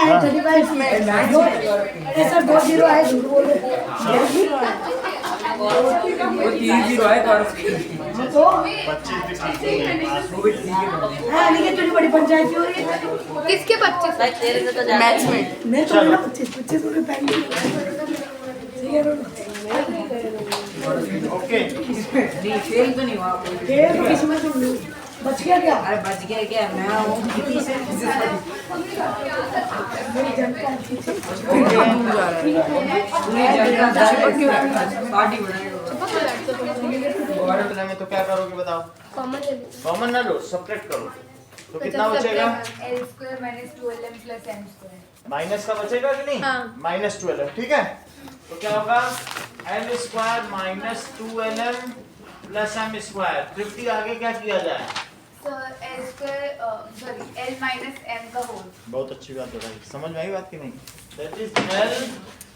है 35 में अरे सर 2 0 है झूठ बोल रहे वो 3 0 है और तो 25 भी ठीक है। हाँ लेकिन तुझे बड़ी पंचायत हो रही है किसके 25? भाई तेरे से तो ज्यादा मैच में नहीं तो ना 25 में पहले सही है ओके नहीं फेल तो नहीं हुआ कोई। ये तो किस्मत तुम बच गया क्या अरे बच गया क्या मैं हूँ कितनी से मेरी जनता अच्छी से पार्टी बनाएगा में तो क्या करोगे बताओ? कॉमन ले लो। कॉमन ना लो, सब्ट्रैक्ट करो तो कितना बचेगा? L² - 2LM + M²। माइनस का बचेगा कि नहीं? हाँ। -12 ठीक है। तो क्या होगा l² - 2lm + m²। 50 आगे क्या किया जाए? So L² L - M का होल। बहुत अच्छी बात है भाई, समझ में आई बात की नहीं? दैट इज l,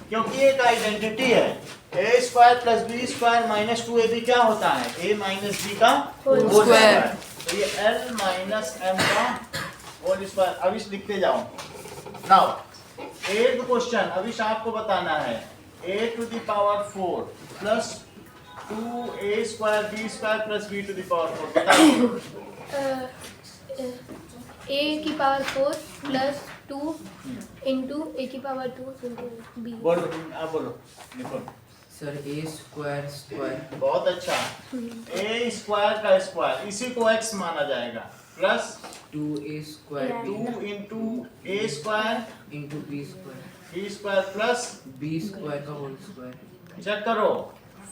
क्योंकि एक आइडेंटिटी है a² + b² - 2ab क्या होता है? a - b का होल स्क्वायर। तो ये l - m का होल स्क्वायर। अब इस लिखते जाओ। नाउ एट क्वेश्चन अभी आपको बताना है a⁴ plus 2a² b² plus b⁴ बताओ। a की पावर 4 प्लस 2 इंटू a की पावर 2 इंटू b। बोलो आप बोलो लिखो। सर a² बहुत अच्छा। a² का स्क्वायर इसी को x माना जाएगा plus 2a² 2 into a² into b² b² plus b² का होल स्क्वायर। चेक करो।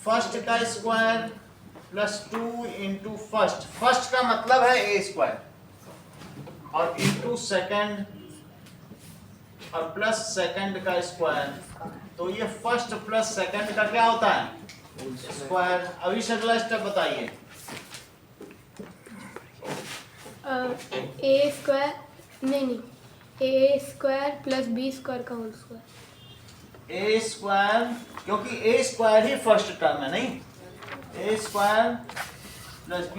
फर्स्ट का स्क्वायर प्लस 2 इंटू फर्स्ट का मतलब है a² और इंटू सेकंड और प्लस सेकंड का स्क्वायर। तो ये फर्स्ट प्लस सेकंड का क्या होता है? स्क्वायर। अभी से अगला स्टेप बताइए। a² नहीं a² प्लस b² का होल स्क्वायर। a², क्योंकि a² ही फर्स्ट टर्म है नहीं? a² प्लस b²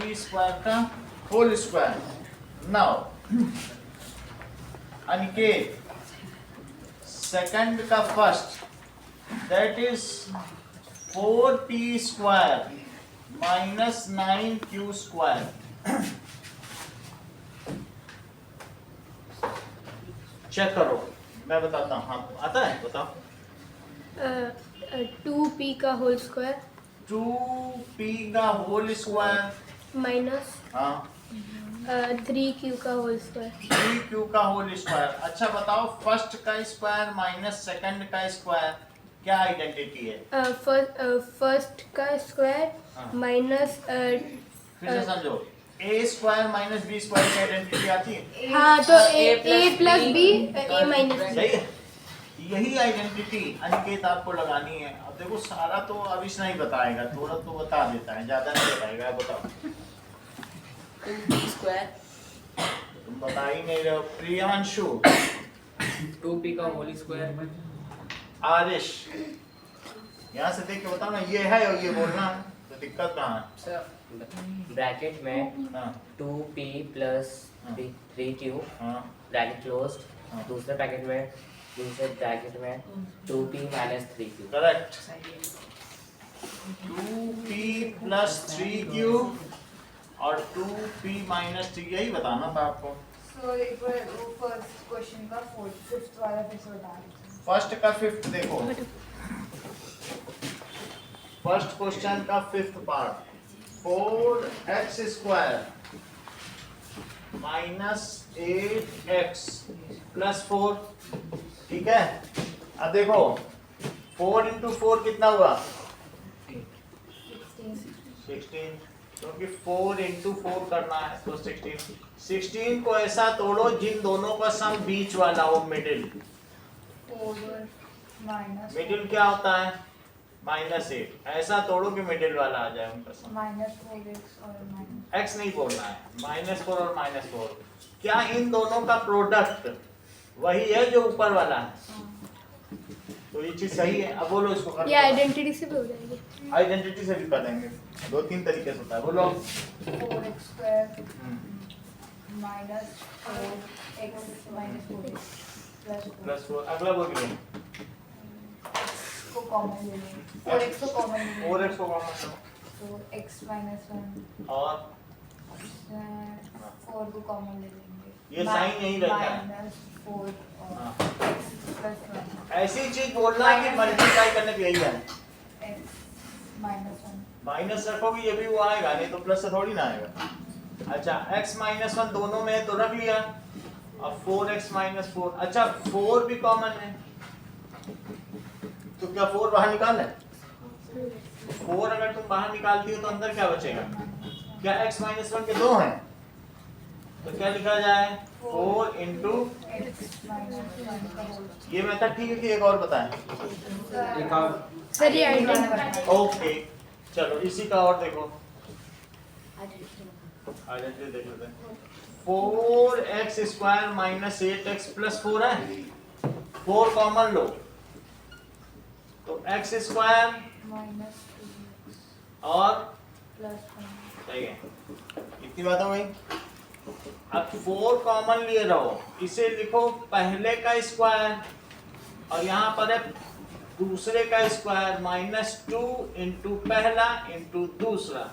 का whole square. Now Aniket second का first that is 4p² - 9q²। Check करो, मैं बताता हूँ। हाँ आता है, बताओ। 2p का होल स्क्वायर 2p का होल स्क्वायर माइनस हाँ 3q का होल स्क्वायर। 3q का होल स्क्वायर। अच्छा बताओ, फर्स्ट का स्क्वायर माइनस सेकंड का स्क्वायर क्या आइडेंटिटी है? फर्स्ट का स्क्वायर हाँ। माइनस फिर से समझो, a² माइनस b² की आइडेंटिटी आती है? हाँ तो a plus b a minus सही है। यही आइडेंटिटी अनिकेत आपको लगानी है। अब देखो सारा तो अविश नहीं बताएगा, थोड़ा तो बता देता है, ज्यादा नहीं बताएगा। बताओ स्क्वायर तुम बता ही नहीं रहे हो। प्रियांशु 2p का होल स्क्वायर। आरिश यहाँ से देख के बताओ ना, ये है और ये बोलना है, तो दिक्कत कहाँ है? सर ब्रैकेट में हाँ 2p प्लस हाँ। 3q हाँ ब्रैकेट क्लोज्ड। हाँ। दूसरे ब्रैकेट में 2p - 3q। Correct. 2p plus 3q और 2p माइनस 3, यही बताना था आपको। So एक बार वो फर्स्ट क्वेश्चन का फिफ्थ वाला फिर से बता दीजिए। फर्स्ट का फिफ्थ देखो, फर्स्ट क्वेश्चन का फिफ्थ पार्ट 4x² - 8x + 4 ठीक है। अब देखो 4 × 4 कितना हुआ? 16, क्योंकि 4 × 4 करना है तो 16 को ऐसा तोड़ो जिन दोनों का सम बीच वाला हो, मिडिल। 4 माइनस मिडिल क्या होता है? -8। ऐसा तोड़ो कि मिडिल वाला आ जाए उनका सम। -4x और माइनस x नहीं बोलना है, -4 और -4। क्या इन दोनों का प्रोडक्ट वही है जो ऊपर वाला है? तो ये चीज सही है। अब बोलो इसको ये आइडेंटिटी से भी हो जाएगी। आइडेंटिटी से भी कर देंगे, 2-3 तरीके से होता है। बोलो 4x² - 4x - 4। प्लस 4 अगला बोल रही है को कॉमन ले लेंगे 4x को कॉमन ले लेंगे 4x को कॉमन लो तो x minus 1 और 4 को कॉमन ले लेंगे ये साइन यही रहता है। माइनस 4 हाँ। और x प्लस 1 ऐसी चीज बोलना है कि मल्टीप्लाई करने पे यही है x minus 1 माइनस रखोगे ये भी वो आएगा नहीं तो प्लस से थोड़ी ना आएगा। अच्छा x माइनस 1 दोनों में है तो रख लिया अब 4x माइनस 4 अच्छा 4 भी कॉमन है तो क्या 4 बाहर निकालना है 4 अगर तुम बाहर निकालती हो तो अंदर क्या बचेगा क्या x माइनस 1 के 2 हैं तो क्या लिखा जाए 4 इंटू x minus 1 का होल ये मेथड ठीक है कि एक और बताएं एक और सर ये आइडेंटिटी ओके चलो इसी का और देखो आइडेंटिटी देख लेते हैं 4x square minus 8x plus 4 है 4 कॉमन लो तो x स्क्वायर minus 2x और plus 1 सही है इतनी बात हो गई अब 4 कॉमन लिए रहो इसे लिखो पहले का स्क्वायर और यहाँ पर है दूसरे का स्क्वायर माइनस 2 इंटू पहला इंटू दूसरा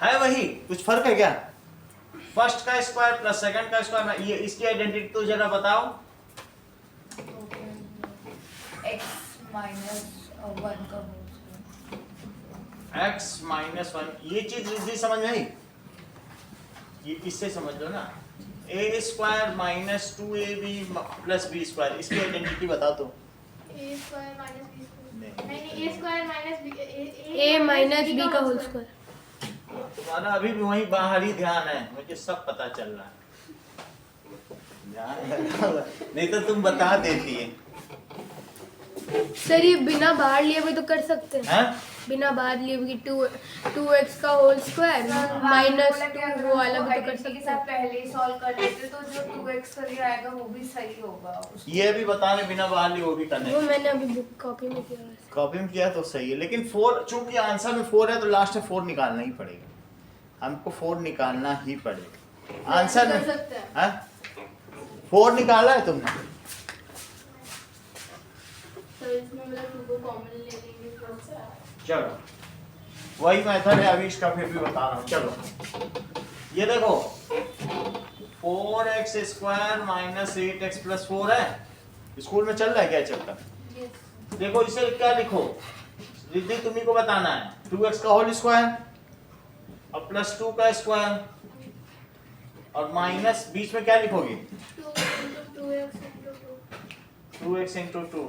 है वही कुछ फर्क है क्या फर्स्ट का स्क्वायर प्लस सेकंड का स्क्वायर ये इसकी आइडेंटिटी तो जरा बताओ x minus 1 का होल x माइनस 1 ये चीज रिद्धि समझ में आई ये इससे समझ लो ना a square minus 2ab plus b square इसकी आइडेंटिटी बता दो a स्क्वायर माइनस b नहीं। स्क्वायर नहीं a square minus b a minus b का होल स्क्वायर तुम्हारा अभी भी वही बाहरी ध्यान है मुझे सब पता चल रहा है ध्यान लगा हुआ है। नहीं तो तुम बता देती है सर ये बिना बाहर लिए भी तो कर सकते हैं हैं? बिना बाहर लिए भी 2x का होल स्क्वायर माइनस 2 वो वाला भी तो कर सकते के हैं साथ पहले ही सॉल्व कर लेते तो जो 2x करके आएगा वो भी सही होगा ये भी बताने बिना बाहर लिए वो भी करने वो मैंने अभी बुक कॉपी में किया है कॉपी में किया तो सही है लेकिन 4 चूंकि आंसर में 4 है तो लास्ट में 4 निकालना ही पड़ेगा हमको 4 निकालना ही पड़ेगा आंसर में कर सकते हैं हैं 4 निकाला है तुमने तो इसमें मतलब 2 को कॉमन ले लेंगे चलो वही मेथड है अभी इसका फिर भी बता रहा हूँ चलो ये देखो 4x square minus 8x plus 4 है स्कूल में चल रहा है क्या चैप्टर देखो इसे क्या लिखो रिद्धि तुम्ही को बताना है 2x का होल स्क्वायर और प्लस 2 का स्क्वायर और माइनस बीच में क्या लिखोगे 2x इंटू 2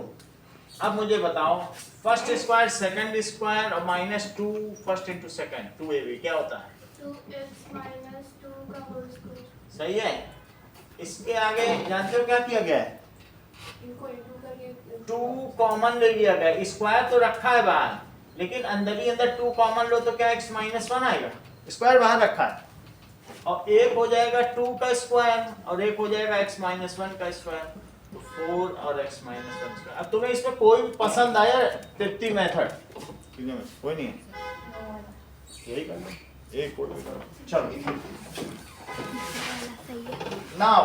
अब मुझे बताओ फर्स्ट स्क्वायर सेकंड स्क्वायर और minus 2 first into second 2ab क्या होता है 2x माइनस 2 का होल स्क्वायर सही है इसके आगे जानते हो क्या किया गया है इनको इंटू करके 2 कॉमन ले लिया गया स्क्वायर तो रखा है बाहर लेकिन अंदर ही अंदर 2 कॉमन लो तो क्या x माइनस 1 आएगा स्क्वायर बाहर रखा है और एक हो जाएगा 2 का स्क्वायर और एक हो जाएगा x माइनस 1 का स्क्वायर तो 4 और x माइनस 1 स्क्वायर अब तुम्हें इसमें कोई भी पसंद आया तृप्ति मेथड कोई नहीं है यही कर लो एक कोई भी करो चलो नाउ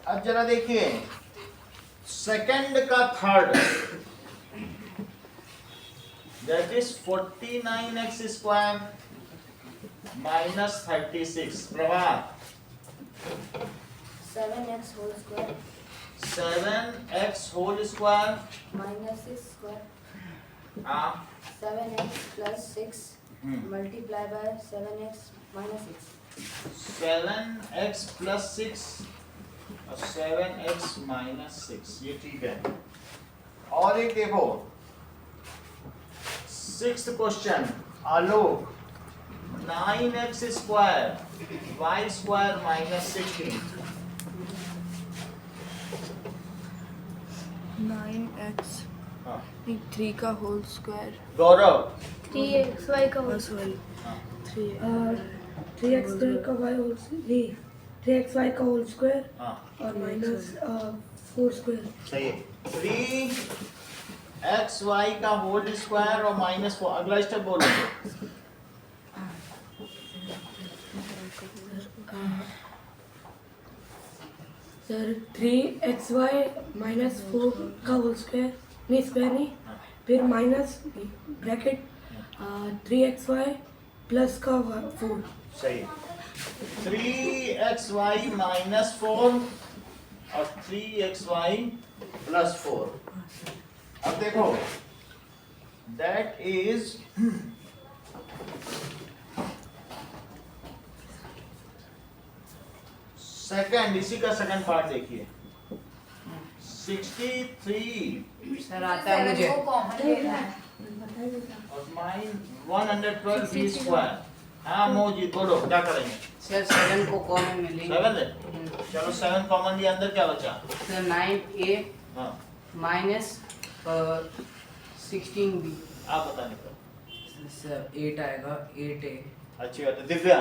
अब जरा देखिए सेकंड का third that is 49x square minus 36 प्रभात 7x whole square 7x whole square minus 6 square हाँ 7x plus 6 multiply by 7x minus 6 7x plus 6 और 7x माइनस 6 ये ठीक है और एक देखो 6th क्वेश्चन आलोक 9x square y square minus 16 9x हाँ 3 का होल स्क्वायर गौरव 3xy का होल सॉरी 3x square का y whole square 3xy का whole square हाँ और minus 4 square सही है 3xy का होल स्क्वायर और माइनस 4 अगला स्टेप बोलो सर 3xy माइनस 4 का होल स्क्वायर नहीं फिर माइनस ब्रैकेट 3xy प्लस का 4। सही। 3xy माइनस 4 और 3xy प्लस 4। अब देखो दैट इज सेकंड, इसी का सेकंड पार्ट देखिए 63 सर आता है मुझे। को कॉमन लेना है। और माइन 112 बी स्क्वायर। हाँ मोजी बोलो क्या करेंगे? सर 7 को कॉमन में लेंगे। 7 है, चलो 7 कॉमन लिया, अंदर क्या बचा? सर 9a हाँ माइनस 16b। आप बताने का। सर 8 आएगा 8a। अच्छी बात है। Divya,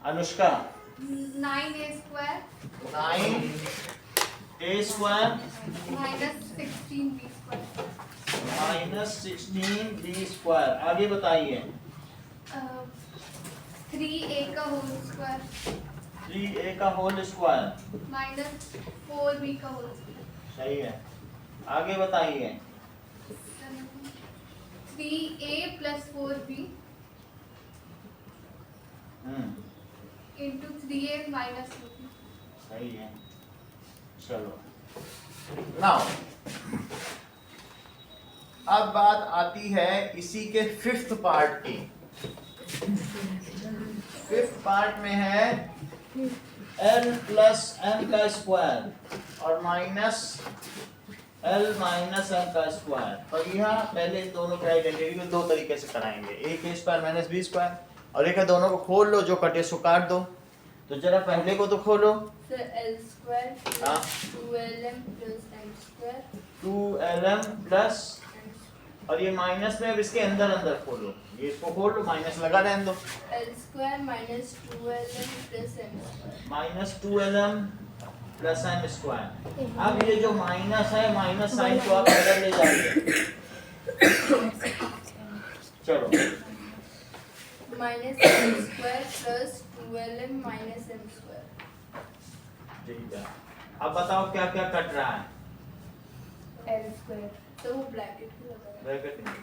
Anushka 9a square 9a square minus 16b square minus 16b square. आगे बताइए। 3a का whole square 3a का होल स्क्वायर minus 4b का whole square सही है। आगे बताइए। 3a plus 4b into 3a minus 4b। सही है। चलो नाउ अब बात आती है इसी के फिफ्थ पार्ट की। फिफ्थ पार्ट में है l प्लस m का स्क्वायर और माइनस l माइनस m का स्क्वायर। और यहाँ पहले इन दोनों के आइडेंटिटी को दो तरीके से कराएंगे, एक a square minus b square और एक है दोनों को खोल लो, जो कटे सो काट दो। तो जरा पहले को तो खोलो। So l square हाँ। plus 2lm plus m square 2lm plus और ये माइनस में अब इसके अंदर अंदर खोलो, ये इसको खोल लो, माइनस लगा रहने दो। l square minus 2lm plus m square minus 2lm plus m square. अब ये जो माइनस है, माइनस साइन को आप अंदर ले जाइए। चलो minus m square plus 2lm minus m square। ठीक है। अब बताओ क्या क्या कट रहा है? l square तो वो ब्रैकेट में लगा है। ब्रैकेट में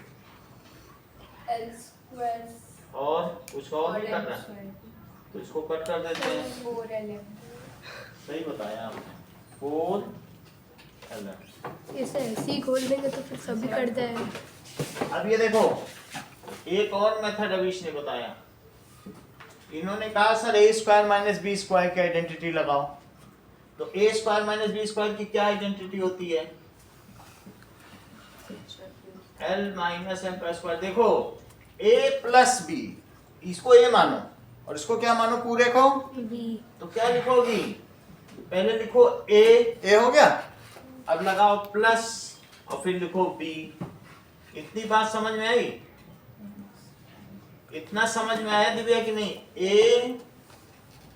l square और कुछ और भी m कट रहा है, square तो इसको कट कर देते हैं। 4lm। सही बताया आपने, 4lm। इसे ऐसे ही खोल देंगे तो फिर सभी कट जाएगा। अब ये देखो एक और मेथड अवीश ने बताया। इन्होंने कहा sir a square minus b square की आइडेंटिटी लगाओ। तो a square minus b square की क्या आइडेंटिटी होती है? l माइनस m का स्क्वायर। देखो a प्लस b, इसको a मानो और इसको क्या मानो पूरे को b। तो क्या लिखोगी? पहले लिखो a हो गया, अब लगाओ प्लस और फिर लिखो b। इतनी बात समझ में आई? इतना समझ में आया दिव्या कि नहीं? a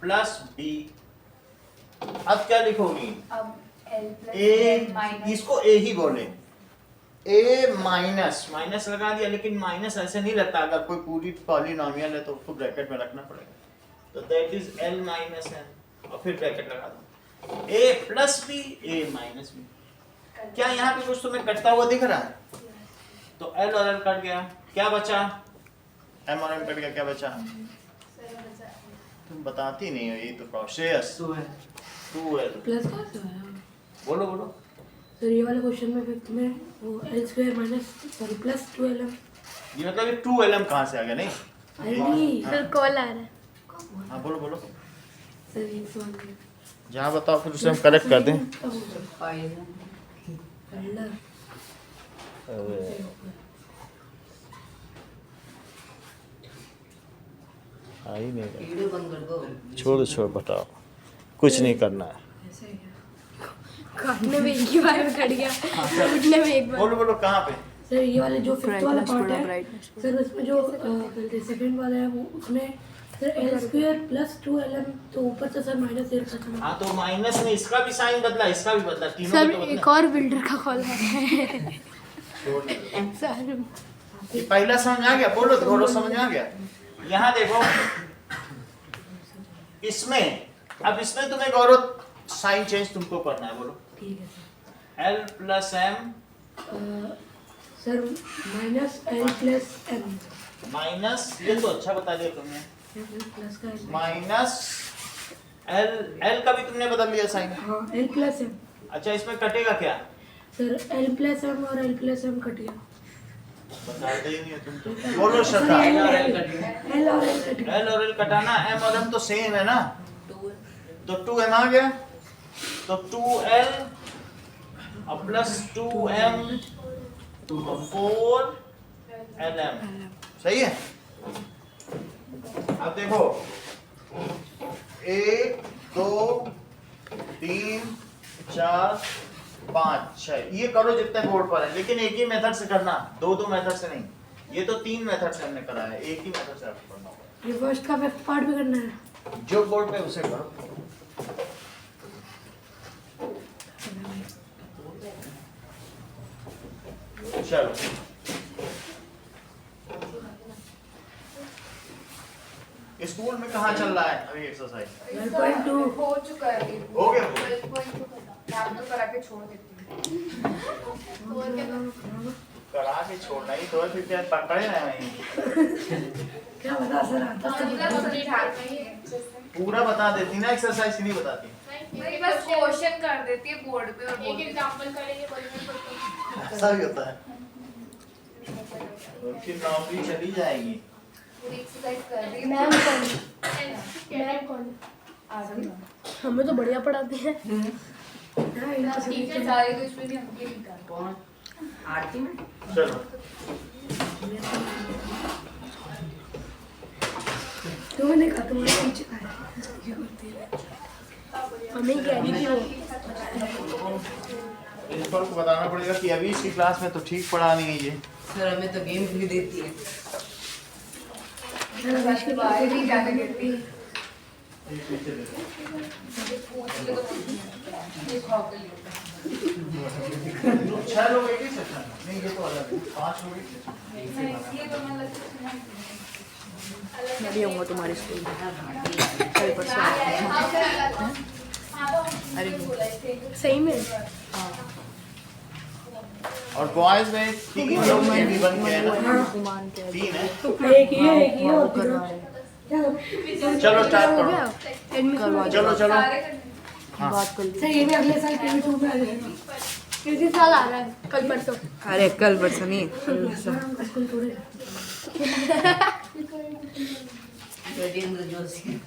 plus b। अब क्या लिखोगी? अब l plus a, minus इसको a ही बोले, a माइनस माइनस लगा दिया, लेकिन माइनस ऐसे नहीं लगता, अगर कोई पूरी पॉलिनोमियल है तो उसको ब्रैकेट में रखना पड़ेगा। तो that is l minus n और फिर ब्रैकेट लगा दो, a plus b a minus b। क्या यहाँ पे कुछ तुम्हें कटता हुआ दिख रहा है? तो l और l कट गया, क्या बचा? m और m कट गया, क्या बचा? तुम बताती नहीं हो, ये तो प्रोसेस 2l। प्लस का तो है। बोलो बोलो। सर ये वाले क्वेश्चन में फिफ्थ में वो l square minus sorry plus 2lm। ये मतलब ये 2lm कहाँ से आ गया? नहीं नहीं सर कॉल आ रहा है। हाँ बोलो बोलो, सर ये सवाल है। जहाँ बताओ फिर उसे हम करेक्ट कर दें। पहला आई नहीं रहा। वीडियो बंद कर दो। छोड़ बताओ, कुछ नहीं करना है। ऐसे है क्या? काटने में एक ही बार में कट गया, उठने में एक बार। बोलो बोलो कहाँ पे? सर ये वाले जो फिफ्थ वाला Brightness पार्ट थोड़ा है brightness सर, उसमें जो सेकंड वाला है वो उसमें sir l square plus 2lm, तो ऊपर से सर माइनस 1 खत्म। हाँ तो माइनस में इसका भी साइन बदला, इसका भी बदला, तीनों सर में तो एक बदला। और बिल्डर का कॉल आ रहा है। छोड़ दो। सर ये पहला समझ आ गया? बोलो तो बोलो, समझ आ गया? यहाँ देखो इसमें अब इसमें तुम्हें गौरव साइन चेंज तुमको करना है, बोलो। ठीक है sir. L plus m sir minus l plus m minus, ये तो अच्छा बता दिया तुमने, प्लस का L। माइनस एल का भी तुमने बदल दिया साइन। हाँ एल प्लस एम। अच्छा इसमें कटेगा क्या? सर एल प्लस एम और एल प्लस एम कट गया। बताते ही नहीं हो तुम तो। बोलो श्रद्धा। एल और एल कट गया। एल और एल कटाना, एम और एम तो सेम है ना, तो 2m आ गया, तो 2l और प्लस 2m 4lm, सही है। अब देखो 1 2 3 4 5 6, ये करो जितने बोर्ड पर है, लेकिन एक ही मेथड से करना, दो मेथड से नहीं। ये तो 3 मेथड से हमने करा है, एक ही मेथड से आपको करना होगा। रिवर्स का फिफ्थ पार्ट भी करना है। जो बोर्ड पे उसे करो। चलो स्कूल में कहाँ चल रहा है अभी एक्सरसाइज? 12.2 हो चुका है ये। हो गया? 12.2 मैम तो करा के छोड़ देती हूँ। करा के छोड़ना ही तो है, फिर क्या पकड़े ना वहीं। क्या बता सर आता तो पूरा बता देती ना, एक्सरसाइज नहीं बताती। नहीं बस क्वेश्चन कर देती है बोर्ड पे और एक एग्जांपल करेंगे बोलने पड़ता ऐसा भी होता है, उनकी नौकरी चली जाएगी। पूरी एक्सरसाइज कर दी। मैम कौन? मैम कौन? हमें तो बढ़िया पढ़ाते हैं। टीचर सारे तो इसमें भी हमके निकाल। कौन? आरती में? चलो तुमने कहा तुम्हारे पीछे आया। हमें कह रही थी वो। प्रिंसिपल को बताना पड़ेगा कि अभी इसकी क्लास में तो ठीक पढ़ा नहीं है ये। सर हमें तो गेम भी देती है। बाहर नहीं जाने देती। छह लोग एक ही सेक्शन में, नहीं ये तो अलग है, 5 लोग एक सेक्शन में। ये तो मन लगता है। मैं भी आऊँगा तुम्हारे स्कूल में कल परसों। अरे सही में और बॉयज में 3 लोग के भी बन गए ना, गुमान के 3 है। एक ही और करवा रहे हैं। चलो स्टार्ट हो करो। गया एडमिशन चलो चलो बात कर ली। सर ये भी अगले साल के में आ जाएगा। इसी साल आ रहा है कल परसों। अरे कल परसों नहीं स्कूल थोड़े राजेंद्र जोशी।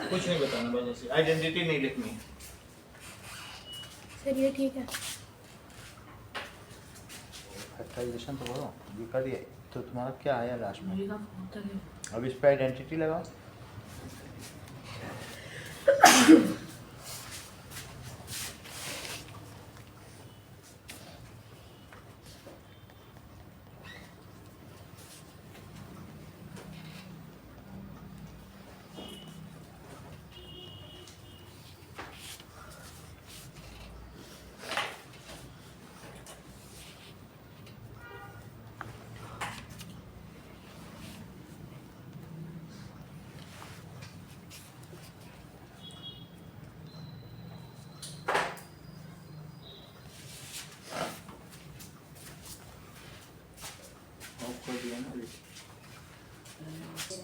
कुछ नहीं बताना, बस ऐसे आइडेंटिटी नहीं लिखनी। सर ये ठीक है। फैक्टराइजेशन तो करो, ये कर दिया तो तुम्हारा क्या आया लास्ट में? अब इस पे आइडेंटिटी लगाओ।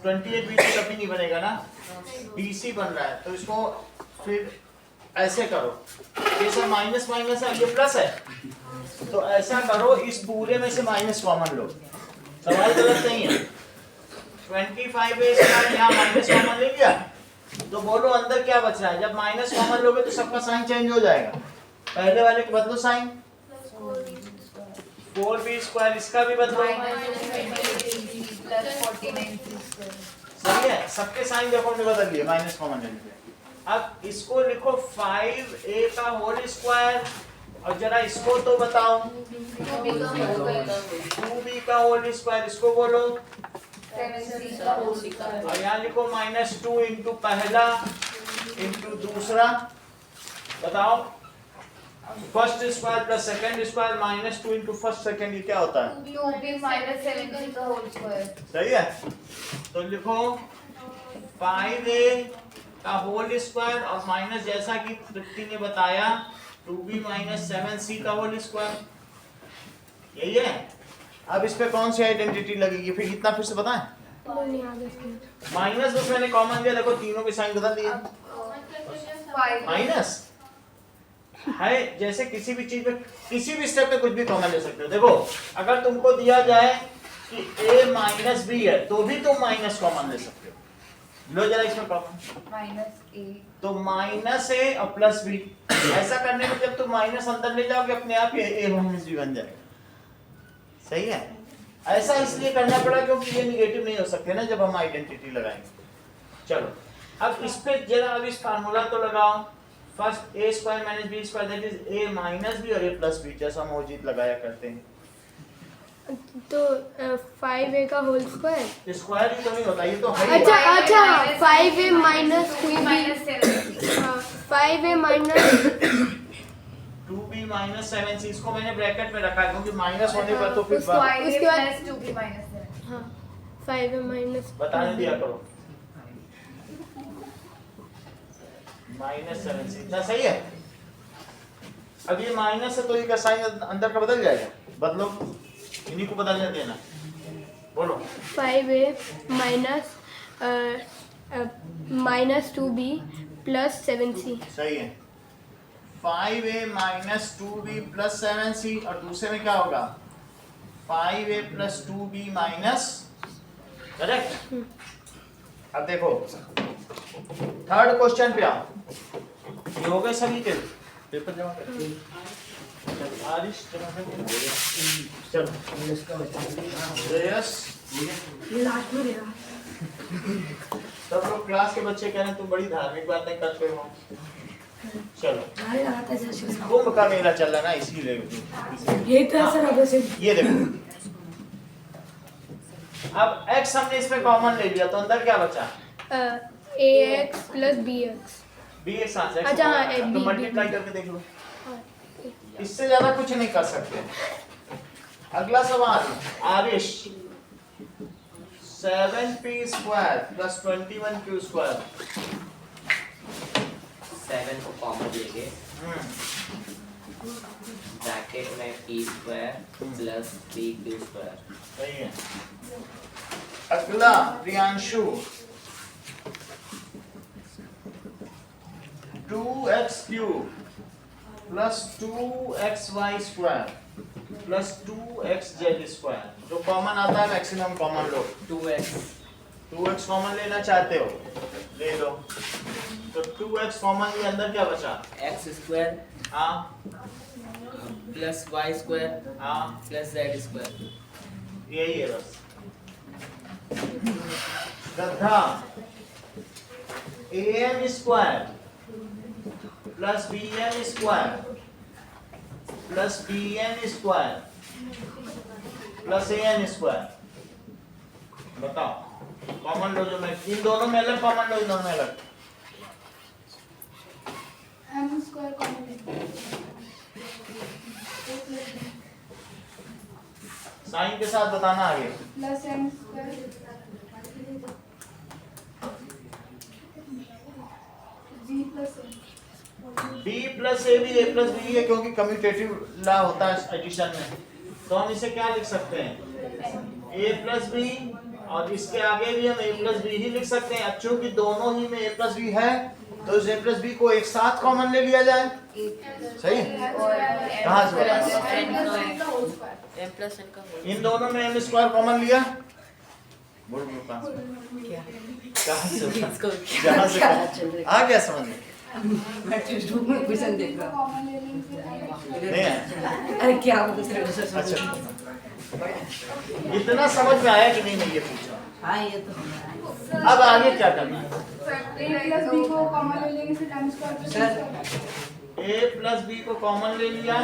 28 बीसी कभी नहीं बनेगा ना, बीसी बन रहा है, तो इसको फिर ऐसे करो, ये सब माइनस माइनस है, ये प्लस है, तो ऐसा करो इस पूरे में से माइनस कॉमन लो, सवाल गलत नहीं है। 25 है इसका यहाँ माइनस कॉमन ले लिया, तो बोलो अंदर क्या बच रहा है, जब माइनस कॉमन लोगे तो सबका साइन चेंज हो जाएगा, पहले वाले को बदलो साइन, 4b स्क्वायर इसका भी बदलो, सही है, सबके साइन देखो हमने बदल लिए माइनस कॉमन लेने पे। अब इसको लिखो 5a का होल स्क्वायर, और जरा इसको तो बताओ 2b का होल स्क्वायर, इसको बोलो, और यहाँ लिखो -2 इंटू पहला इंटू दूसरा, बताओ first square plus second square -2 into first second, ये क्या होता है, 2b minus 7c का whole square। सही है, तो लिखो 5a का होल स्क्वायर और माइनस जैसा कि तृप्ति ने बताया 2b minus 7c का होल स्क्वायर, यही है। अब इस पे कौन सी आइडेंटिटी लगेगी, फिर इतना फिर से बताएं, माइनस उसमें कॉमन दिया, देखो तीनों के साइन बदल दिए, माइनस है, जैसे किसी भी चीज में किसी भी स्टेप में कुछ भी कॉमन ले सकते हो। देखो अगर तुमको दिया जाए कि a माइनस बी है तो भी तुम माइनस कॉमन ले सकते हो, लो जरा इसमें कॉमन, -a तो माइनस a और प्लस b, ऐसा करने में जब तुम माइनस अंदर ले जाओगे अपने आप ये a माइनस b बन जाएगा, सही है। ऐसा इसलिए करना पड़ा क्योंकि ये निगेटिव नहीं हो सकते ना जब हम आइडेंटिटी लगाएंगे। चलो अब इस पे जरा अब इस फार्मूला तो लगाओ, first a square minus b square that is a minus b और a प्लस b, जैसा हम ओजीत लगाया करते हैं। तो 5a का होल स्क्वायर, स्क्वायर ही तो नहीं होता, ये तो है ही। अच्छा 5a minus 2b, minus 7c। 5a minus 2b minus 7c, इसको मैंने ब्रैकेट में रखा है क्योंकि माइनस होने पर तो फिर उसको बात i उसके बाद- plus 2b minus 7। हाँ 5a माइनस बताने दिया करो, -7c इतना सही है। अब ये माइनस है तो ये का साइन अंदर का बदल जाएगा, बदलो, इन्हीं को बदलने देना, बोलो 5a minus -2b plus 7c, सही है। 5a minus 2b plus 7c, और दूसरे में क्या होगा 5a plus 2b minus, correct. अब देखो थर्ड क्वेश्चन पे आओ, ये हो गए सभी के पेपर जमा कर आरिश जमा कर, चलो यस, ये लास्ट में देगा। सब लोग क्लास के बच्चे कह रहे हैं तुम बड़ी धार्मिक बातें करते हो, चलो गाड़ी लगाता है जरा शिक्षा। कुंभ का मेला चल रहा है ना इसीलिए। यही तो ऐसा रहा से ये देखो अब x हमने इसमें कॉमन ले लिया तो अंदर क्या बचा, ax प्लस bx। bx आ जाएगा, अच्छा, हाँ, तो b, मल्टीप्लाई b, करके देख लो, इससे ज्यादा कुछ नहीं कर सकते। अगला सवाल Aarish, 7p square plus 21q square, 7 को कॉमन लेंगे, ब्रैकेट में p square plus 3q square. सही है। अगला Priyanshu, 2x cube plus 2xy square plus 2xz square, जो कॉमन आता है मैक्सिमम कॉमन लो, 2x कॉमन लेना चाहते हो ले लो, तो 2x कॉमन के अंदर क्या बचा, x स्क्वायर हाँ प्लस y स्क्वायर हाँ प्लस z स्क्वायर। यही है बस। श्रद्धा, am square plus bm square plus bn square plus an square, बताओ कॉमन लो, जो मैं इन दोनों में अलग कॉमन लो, इन दोनों में अलग, m square common साइन के साथ बताना आगे, plus m square g plus m। b plus A भी a प्लस बी है क्योंकि कम्यूटेटिव ला होता है एडिशन में, तो तो हम इसे क्या लिख सकते हैं, a प्लस बी, और इसके आगे भी हम a प्लस बी ही लिख सकते हैं। अब चूंकि दोनों ही में a प्लस बी है तो इस a प्लस बी को एक साथ कॉमन ले लिया जाए। सही है? कहाँ से m प्लस n का होल इन दोनों में m स्क्वायर कॉमन लिया, बोल बोल कहाँ से? क्या कहाँ से इसको जहाँ से क्या चल रहा है? आ गया समझ में? मैं टेक्स्ट बुक में क्वेश्चन देख रहा हूँ। कॉमन ले लेंगे फिर नहीं आया? अरे क्या बोलते थे अच्छा इतना समझ में आया कि नहीं, मैं ये पूछा। हाँ ये तो अब आगे क्या करना है? a प्लस बी को कॉमन ले लेंगे फिर m square plus sir a plus b को कॉमन ले लिया,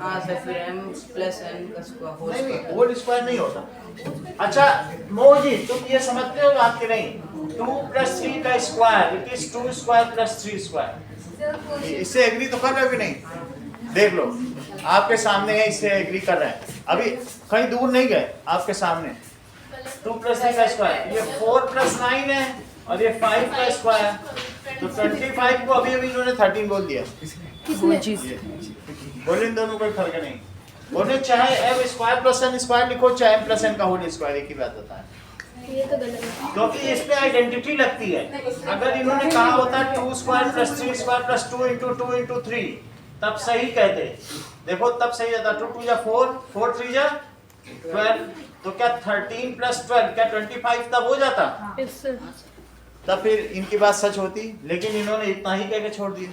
हाँ सर फिर m प्लस n का स्क्वायर होल नहीं स्क्वायर। होल स्क्वायर नहीं होता। अच्छा मोजी तुम ये समझते हो बात की नहीं, 2 प्लस 3 का square it is 2 square plus 3 square. इससे एग्री तो कर रहे हो कि नहीं? देख लो आपके सामने है, इससे एग्री कर रहे हैं, अभी कहीं दूर नहीं गए, आपके सामने 2 प्लस 3 का स्क्वायर, ये 4 प्लस 9 है और ये 5 का स्क्वायर, तो 25 को अभी अभी इन्होंने 13 बोल दिया। बोले इन दोनों कोई फर्क नहीं, बोले चाहे m square plus n square लिखो चाहे m प्लस n का होल स्क्वायर, एक ही बात होता है। ये तो गलत है। क्योंकि इसमें आइडेंटिटी लगती है। अगर इन्होंने कहा होता 2 square plus 3 square plus 2 into 3 तब सही कहते, देखो तब सही जाता, 2 2 जा 4, 4 3 जा 12, तो क्या 13 प्लस 12 क्या 25 तब हो जाता, इससे तब फिर इनकी बात सच होती, लेकिन इन्होंने इतना ही कह के छोड़ दिया,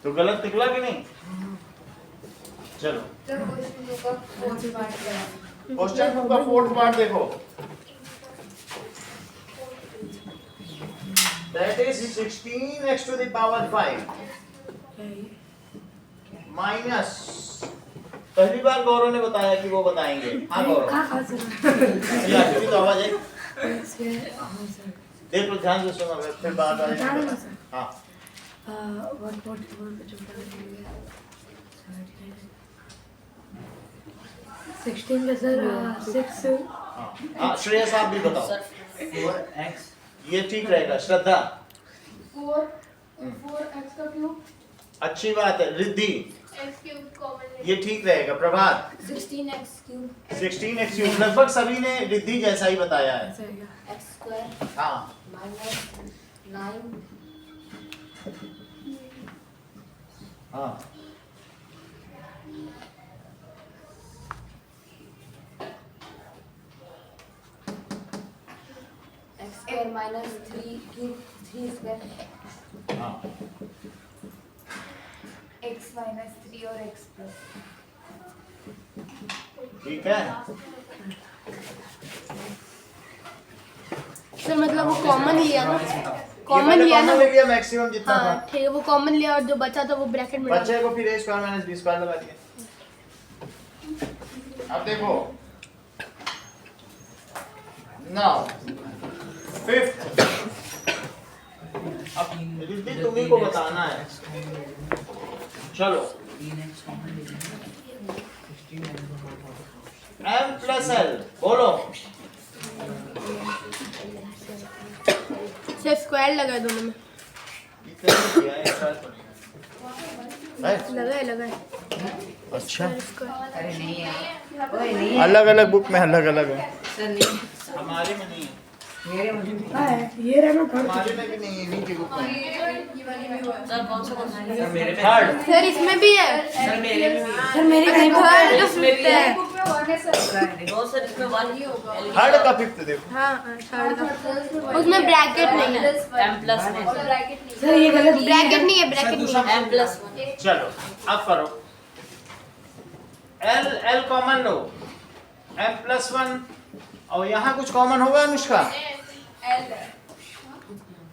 तो गलत निकला कि नहीं? चलो क्वेश्चन का फोर्थ पार्ट देखो, that is 16x to the power 5 minus, पहली बार गौरव ने बताया कि वो बताएंगे। हाँ गौरव कहाँ से अभी तो आवाज है, square, हाँ सर देख लो ध्यान से सुनो फिर बात आ बता रहे ना जाएगी। सर हाँ 16 का सर 6 हाँ श्रेयस आप भी बताओ, 4x ये ठीक रहेगा। श्रद्धा 4x का क्यूब, अच्छी बात है। रिद्धि x क्यूब कॉमन ये ठीक रहेगा। प्रभात 16x क्यूब 16x क्यूब, लगभग सभी ने रिद्धि जैसा ही बताया है। x स्क्वायर हाँ माइनस 9 हाँ x square minus 3 cube 3 square हाँ x माइनस 3 और x प्लस। ठीक है। सर मतलब वो कॉमन लिया ना, ये कॉमन मैंने लिया ना। common ले लिया मैक्सिमम जितना हाँ था। ठीक है, वो कॉमन लिया और जो बचा था वो ब्रैकेट में डाल बच्चे को फिर a square minus b square लगा दिया। अब देखो नाउ फिफ्थ, अब रिद्धि तुम्ही को बताना है। चलो m प्लस l बोलो। सर स्क्वायर लगा है दोनों में, इतना ही किया है, स्क्वायर तो नहीं है। लगा है अच्छा स्क्वायर। अरे नहीं यार, ओए नहीं अलग अलग बुक में अलग अलग है, सर नहीं, हमारे में नहीं है। मेरे मुझे ये रहना था हमारे में भी नहीं है, इन्हीं की बुक में है। सर कौन सा सर मेरे में थर्ड सर इसमें भी है, सर मेरे में भी सर मेरे कहीं थर्ड जो फिफ्थ है। बुक में 1 है सर। दो सर इसमें 1 ही होगा थर्ड का फिफ्थ देखो। हाँ थर्ड का, उसमें ब्रैकेट नहीं है, m प्लस 1 सर ये गलत ब्रैकेट नहीं है, ब्रैकेट नहीं है। m प्लस 1 चलो अब करो, l l कॉमन लो, m प्लस 1 और यहाँ कुछ कॉमन होगा अनुष्का?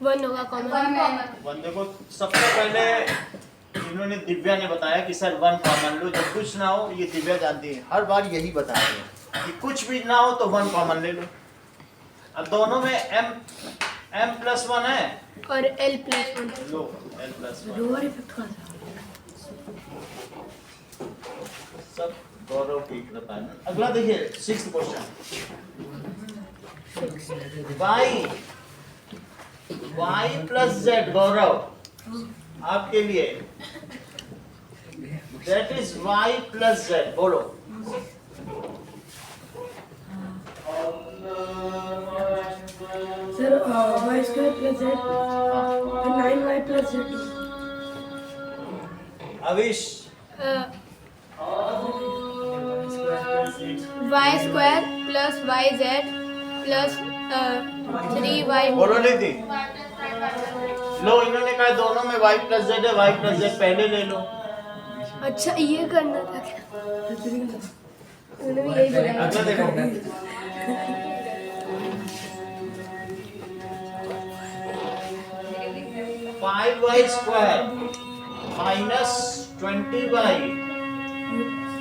1 होगा कॉमन। वन देखो, सबसे पहले इन्होंने दिव्या ने बताया कि सर 1 कॉमन लो, जब कुछ ना हो, ये दिव्या जानती है हर बार यही बताती है कि कुछ भी ना हो तो 1 कॉमन ले लो। अब दोनों में m प्लस 1 है, और l प्लस 1 लो l प्लस 1 लोअर इफेक्ट का था सब गौरव ठीक बताया। अगला देखिए 6th question, y plus z। Gaurav आपके लिए that is y plus z, बोलो वाई स्क्वायर प्लस जेड फिर 9y plus Z. Avish Y square plus Y Z plus 3y। बोलो नहीं थी। लो इन्होंने कहा दोनों में y प्लस जेड है, y प्लस जेड पहले ले लो। अच्छा ये करना था क्या? उन्होंने भी यही बोला। अगला देखो 5y square minus 20y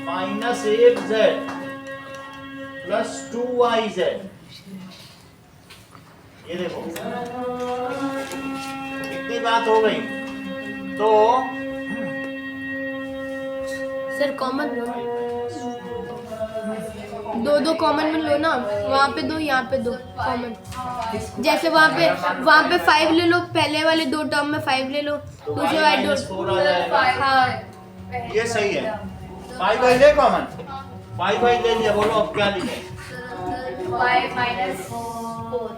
minus 8z plus 2yz। ये देखो इतनी बात हो गई। तो सर कॉमन लो, दो कॉमन में लो ना, वहाँ पे दो यहाँ पे दो कॉमन। जैसे वहाँ पे 5 ले लो, पहले वाले 2 टर्म में 5 ले लो, दूसरे वाले 2। 4 आ जाएगा। हाँ ये सही है। 5y ले कॉमन, 5y ले लिया। बोलो अब क्या लिखे? y minus 4।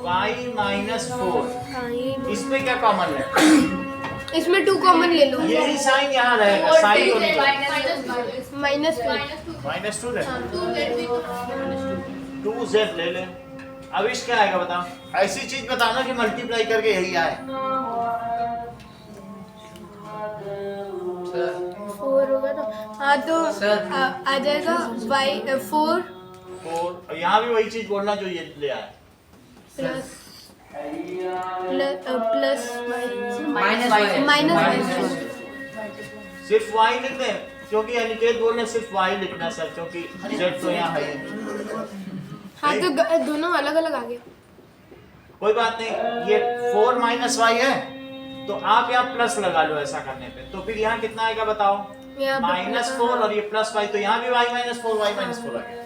y minus 4। हाँ ये इसमें क्या कॉमन है? इसमें 2 कॉमन ले लो। यही साइन यहाँ रहेगा, साइन होने का माइनस माइनस 2 ले 2z ले ले। अब इस क्या आएगा बताओ? ऐसी चीज बताना कि मल्टीप्लाई करके यही आए। 4 होगा तो हाँ तो आ जाएगा y 4 और यहाँ भी वही चीज बोलना जो ये ले आए। प्लस प्लस माइनस माइनस सिर्फ y लिख दें क्योंकि अनिकेत बोल रहे सिर्फ y लिखना सर, क्योंकि z तो यहाँ है ही। हाँ तो दोनों अलग अलग आ गया। कोई बात नहीं, ये 4 माइनस y है तो आप यहाँ प्लस लगा लो ऐसा करने पे। तो फिर यहाँ कितना आएगा बताओ? यहाँ पे माइनस 4 और ये प्लस y, तो यहाँ भी y माइनस 4 y माइनस 4 आ गया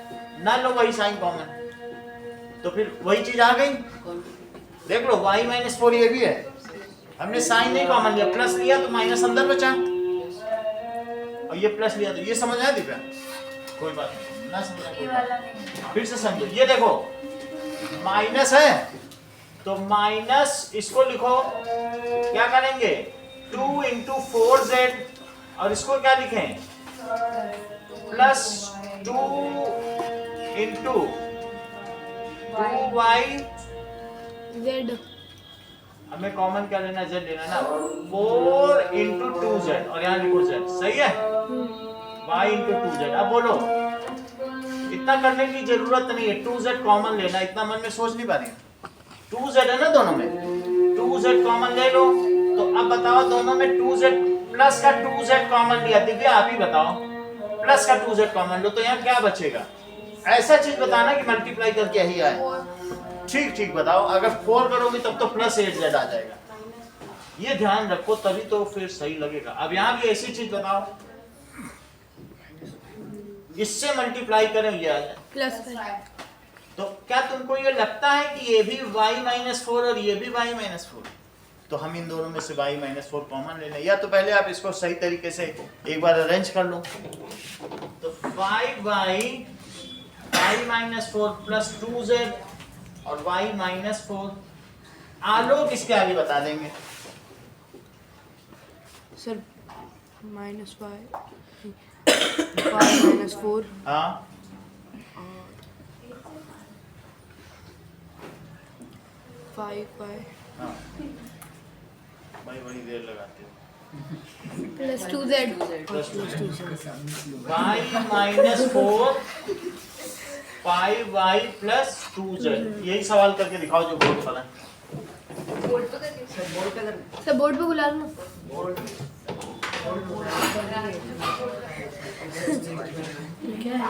ना। लो वही साइन कॉमन, तो फिर वही चीज आ गई। देख लो y माइनस 4 ये भी है, हमने साइन नहीं कॉमन लिया, प्लस लिया तो माइनस अंदर बचा और ये प्लस लिया तो ये समझ आया दिव्या? कोई बात नहीं, ना समझ फिर से समझो। ये देखो माइनस है तो माइनस इसको लिखो, क्या करेंगे 2 into 4z और इसको क्या लिखें प्लस 2 into 2y z। हमें कॉमन क्या लेना, z लेना ना। 4 into 2z और यहाँ लिखो z, सही है? y into 2z। अब बोलो इतना करने की जरूरत नहीं है, 2z कॉमन लेना, इतना मन में सोच नहीं पा रही। 2z है ना दोनों में, 2z कॉमन ले लो। तो अब बताओ दोनों में 2z प्लस का 2z कॉमन लिया, दिव्या आप ही बताओ। प्लस का 2z कॉमन लो तो यहाँ क्या बचेगा? ऐसा चीज बताना कि मल्टीप्लाई करके यही आए। ठीक ठीक बताओ, अगर 4 करोगे तब तो प्लस 8z आ जाएगा। ये ध्यान रखो तभी तो फिर सही लगेगा। अब यहाँ भी ऐसी चीज बताओ, इससे मल्टीप्लाई करें ये आ जाए प्लस तो क्या तुमको ये लगता है कि ये भी y माइनस 4 और ये भी y माइनस 4? तो हम इन दोनों में से y माइनस 4 कॉमन ले लें, या तो पहले आप इसको सही तरीके से एक बार अरेंज कर लो। तो 5y y minus 4 plus 2z और y माइनस 4 आलोक इसके आगे बता देंगे। सर माइनस 5 माइनस 4 हाँ 5 हाँ भाई बड़ी देर लगाते हो। Plus 2z y minus 4 5y plus 2z, यही सवाल करके दिखाओ जो बोर्ड पर है। सब बोर्ड पे बुला लो। क्या है?